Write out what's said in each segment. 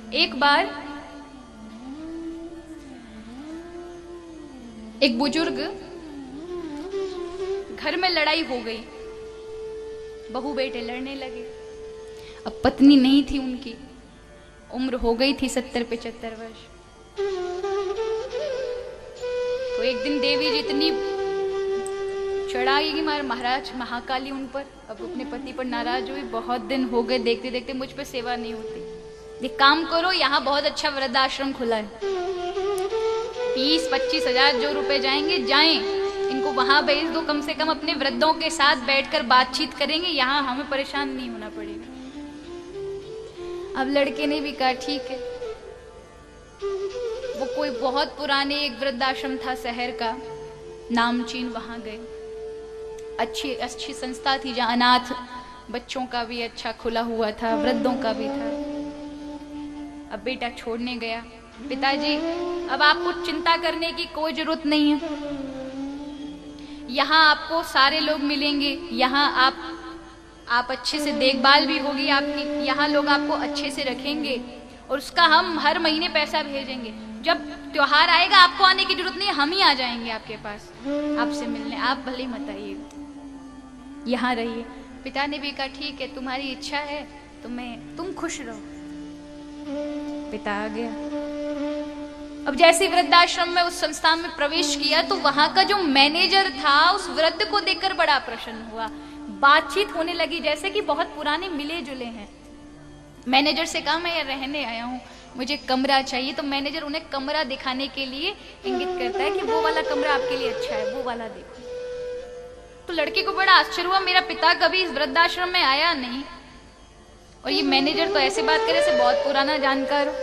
एक बार एक बुजुर्ग, घर में लड़ाई हो गई, बहू बेटे लड़ने लगे। अब पत्नी नहीं थी उनकी, उम्र हो गई थी 70-75 वर्ष। तो एक दिन देवी जी इतनी चढ़ाई महाराज महाकाली उन पर, अब अपने पति पर नाराज हुई। बहुत दिन हो गए देखते देखते मुझ पर सेवा नहीं होती, एक काम करो, यहाँ बहुत अच्छा वृद्धाश्रम खुला है, 20-25 हजार जो रुपए जाएंगे जाएं, इनको वहां भेज दो, कम से कम अपने वृद्धों के साथ बैठकर बातचीत करेंगे, यहाँ हमें परेशान नहीं होना पड़ेगा। अब लड़के ने भी कहा ठीक है। वो कोई बहुत पुराने एक वृद्धाश्रम था शहर का, नामचीन, वहां गए। अच्छी अच्छी संस्था थी जहां अनाथ बच्चों का भी अच्छा खुला हुआ था, वृद्धों का भी था। अब बेटा छोड़ने गया, पिताजी अब आपको चिंता करने की कोई जरूरत नहीं है, यहाँ आपको सारे लोग मिलेंगे, यहाँ आप अच्छे से देखभाल भी होगी आपकी, यहाँ लोग आपको अच्छे से रखेंगे और उसका हम हर महीने पैसा भेजेंगे। जब त्योहार आएगा आपको आने की जरूरत नहीं, हम ही आ जाएंगे आपके पास आपसे मिलने, आप भले ही मत आइएगा, यहाँ रहिए। पिता ने भी कहा ठीक है, तुम्हारी इच्छा है तो तुम खुश रहो। पिता आ गया। अब जैसे वृद्धाश्रम में उस संस्था में प्रवेश किया तो वहां का जो मैनेजर था उस वृद्ध को देखकर बड़ा प्रसन्न हुआ, बातचीत होने लगी जैसे कि बहुत पुराने मिले जुले हैं। मैनेजर से कहा मैं रहने आया हूँ, मुझे कमरा चाहिए। तो मैनेजर उन्हें कमरा दिखाने के लिए इंगित करता है कि वो वाला कमरा आपके लिए अच्छा है, वो वाला देखो। तो लड़के को बड़ा आश्चर्य हुआ, मेरा पिता कभी इस वृद्धाश्रम में आया नहीं और ये मैनेजर तो ऐसे बात करे जैसे बहुत पुराना जानकार हो।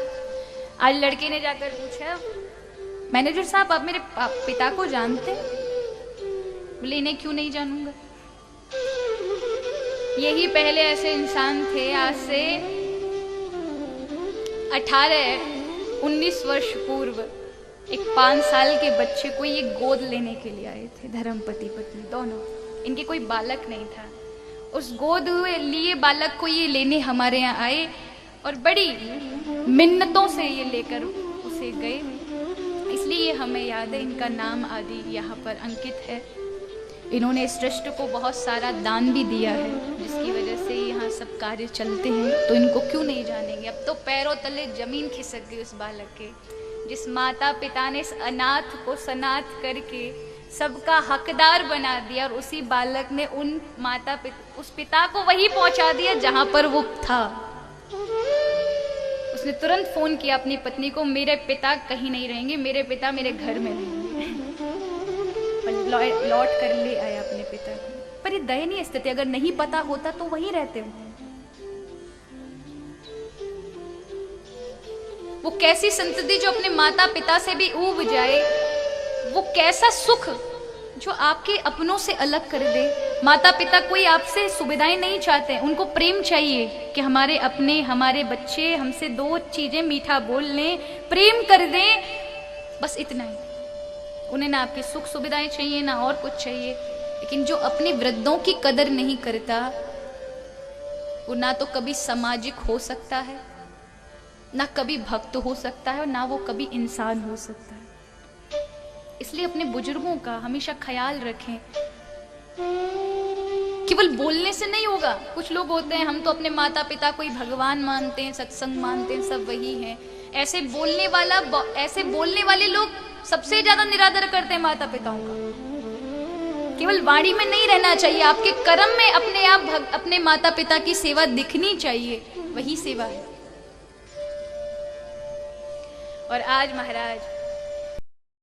आज लड़के ने जाकर पूछा, मैनेजर साहब आप मेरे पिता को जानते हैं? बोले इन्हें क्यों नहीं जानूंगा, यही पहले ऐसे इंसान थे, आज से 18-19 वर्ष पूर्व एक 5 साल के बच्चे को ये गोद लेने के लिए आए थे, धर्मपति पत्नी दोनों, इनके कोई बालक नहीं था। उस गोद लिए बालक को ये लेने हमारे यहाँ आए और बड़ी मिन्नतों से ये लेकर उसे गए, इसलिए हमें याद है, इनका नाम आदि यहाँ पर अंकित है। इन्होंने इस ट्रस्ट को बहुत सारा दान भी दिया है, जिसकी वजह से यहाँ सब कार्य चलते हैं, तो इनको क्यों नहीं जानेंगे। अब तो पैरों तले जमीन खिसक गई उस बालक के, जिस माता पिता ने इस अनाथ को सनाथ करके सबका हकदार बना दिया, और उसी बालक ने उस पिता को वही पहुंचा दिया जहां पर वो था। उसने तुरंत फोन किया अपनी पत्नी को, मेरे पिता कहीं नहीं रहेंगे, मेरे पिता मेरे घर में रहेंगे। लौट कर ले आया अपने पिता को। पर ये दयनीय स्थिति, अगर नहीं पता होता तो वहीं रहते हो। वो कैसी संतति जो अपने माता पिता से भी ऊब जाए, वो कैसा सुख जो आपके अपनों से अलग कर दे। माता पिता कोई आपसे सुविधाएं नहीं चाहते, उनको प्रेम चाहिए कि हमारे अपने हमारे बच्चे हमसे 2 चीजें मीठा बोल लें, प्रेम कर दें, बस इतना ही। उन्हें ना आपकी सुख सुविधाएं चाहिए ना और कुछ चाहिए। लेकिन जो अपने वृद्धों की कदर नहीं करता, वो ना तो कभी सामाजिक हो सकता है, ना कभी भक्त हो सकता है, और ना वो कभी इंसान हो सकता है। इसलिए अपने बुजुर्गों का हमेशा ख्याल रखें। केवल बोलने से नहीं होगा। कुछ लोग होते हैं, हम तो अपने माता पिता को ही भगवान मानते हैं, सत्संग मानते हैं, सब वही हैं। ऐसे बोलने वाले लोग सबसे ज्यादा निरादर करते हैं माता पिताओं का। केवल वाणी में नहीं रहना चाहिए, आपके कर्म में अपने आप अपने माता पिता की सेवा दिखनी चाहिए, वही सेवा है। और आज महाराज